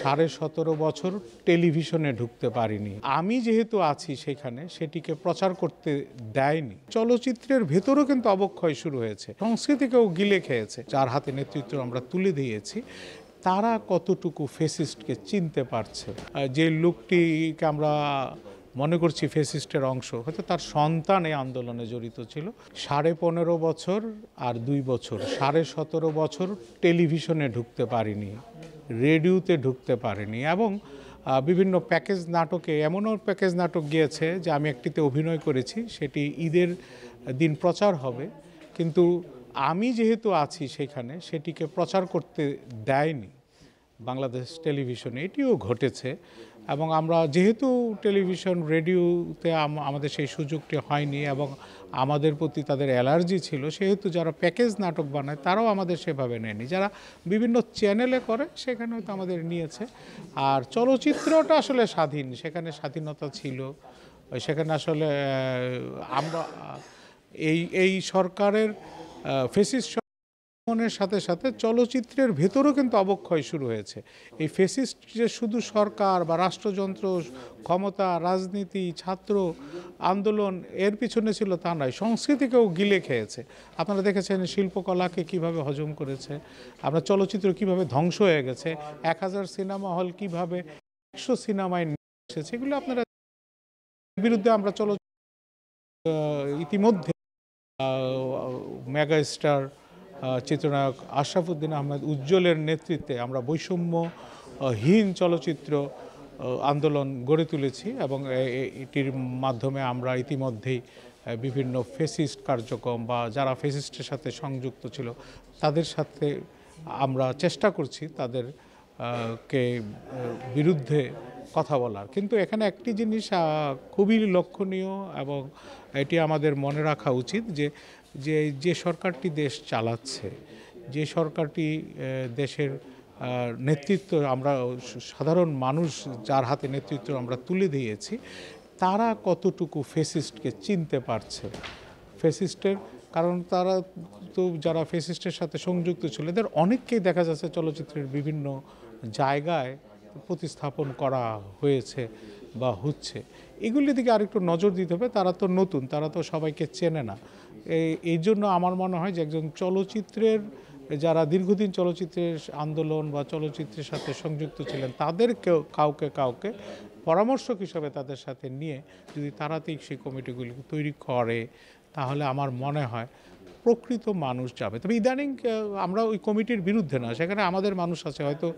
17.5 বছর টেলিভিশনে ঢুকতে পারিনি। আমি যেহেতু আছি সেখানে, সেটিকে প্রচার করতে দেয়নি। চলচ্চিত্রের ভেতরও কিন্তু অবক্ষয় শুরু হয়েছে, সংস্কৃতিকেও গিলে খেয়েছে। যার হাতে নেতৃত্ব আমরা তুলে দিয়েছি, তারা কতটুকু ফেসিস্টকে চিনতে পারছে। যে লোকটিকে আমরা মনে করছি ফেসিস্টের অংশ, হয়তো তার সন্তান এই আন্দোলনে জড়িত ছিল। 15.5 বছর আর 2 বছর, 17.5 বছর টেলিভিশনে ঢুকতে পারিনি, রেডিওতে ঢুকতে পারিনি, এবং বিভিন্ন প্যাকেজ নাটকে, এমনও প্যাকেজ নাটক গিয়েছে যে আমি একটিতে অভিনয় করেছি, সেটি ঈদের দিন প্রচার হবে, কিন্তু আমি যেহেতু আছি সেখানে, সেটিকে প্রচার করতে দেয়নি বাংলাদেশ টেলিভিশনে। এটিও ঘটেছে। এবং আমরা যেহেতু টেলিভিশন রেডিওতে আমাদের সেই সুযোগটি হয়নি এবং আমাদের প্রতি তাদের অ্যালার্জি ছিল, সেহেতু যারা প্যাকেজ নাটক বানায় তারাও আমাদের সেভাবে নেয়নি। যারা বিভিন্ন চ্যানেলে করে সেখানে হয়তো আমাদের নিয়েছে। আর চলচ্চিত্রটা আসলে স্বাধীন, সেখানে স্বাধীনতা ছিল। সেখানে আসলে আমরা এই সরকারের ফেসিস্ট এর সাথে সাথে চলচ্চিত্রের ভেতরও কিন্তু অবক্ষয় শুরু হয়েছে। এই ফেসিস্ট যে শুধু সরকার বা রাষ্ট্রযন্ত্র, ক্ষমতা, রাজনীতি, ছাত্র আন্দোলন এর পিছনে ছিল তা নয়, সংস্কৃতিকেও গিলে খেয়েছে। আপনারা দেখেছেন শিল্পকলাকে কিভাবে হজম করেছে, আমরা চলচ্চিত্র কিভাবে ধ্বংস হয়ে গেছে, 1000 সিনেমা হল কিভাবে 100 সিনেমায় নিয়ে এসেছে, এগুলো আপনারা বিরুদ্ধে আমরা ইতিমধ্যে মেগা স্টার চিত্রনায়ক আশরাফুদ্দিন আহমেদ উজ্জ্বলের নেতৃত্বে আমরা বৈষম্যহীন চলচ্চিত্র আন্দোলন গড়ে তুলেছি, এবং এটির মাধ্যমে আমরা ইতিমধ্যেই বিভিন্ন ফেসিস্ট কার্যক্রম বা যারা ফেসিস্টের সাথে সংযুক্ত ছিল তাদের সাথে আমরা চেষ্টা করছি তাদের কে বিরুদ্ধে কথা বলার। কিন্তু এখানে একটি জিনিস খুবই লক্ষণীয় এবং এটি আমাদের মনে রাখা উচিত, যে সরকারটি দেশ চালাচ্ছে, যে সরকারটি দেশের নেতৃত্ব আমরা সাধারণ মানুষ যার হাতে নেতৃত্ব আমরা তুলে দিয়েছি, তারা কতটুকু ফেসিস্টকে চিনতে পারছে। ফেসিস্টের কারণ তারা তো যারা ফেসিস্টের সাথে সংযুক্ত ছিল এদের অনেককেই দেখা যাচ্ছে চলচ্চিত্রের বিভিন্ন জায়গায় প্রতিস্থাপন করা হয়েছে বা হচ্ছে। এগুলির দিকে আরেকটু নজর দিতে হবে। তারা তো নতুন, তারা তো সবাইকে চেনে না। এই জন্য আমার মনে হয় যে একজন চলচ্চিত্রের যারা দীর্ঘদিন চলচ্চিত্রের আন্দোলন বা চলচ্চিত্রের সাথে সংযুক্ত ছিলেন, তাদের কাউকে পরামর্শক হিসাবে তাদের সাথে নিয়ে যদি তাড়াতাড়ি সেই কমিটিগুলি তৈরি করে, তাহলে আমার মনে হয় প্রকৃত মানুষ যাবে। তবে ইদানিং আমরা ওই কমিটির বিরুদ্ধে না, সেখানে আমাদের মানুষ আছে। হয়তো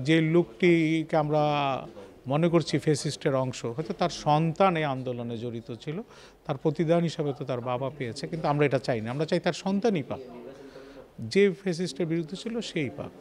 যে লোকটিকে আমরা মনে করছি ফেসিস্টের অংশ, হয়তো তার সন্তান এই আন্দোলনে জড়িত ছিল, তার প্রতিদান হিসাবে তো তার বাবা পেয়েছে, কিন্তু আমরা এটা চাই না। আমরা চাই তার সন্তানই পাক, যে ফেসিস্টের বিরুদ্ধে ছিল সেই পাক।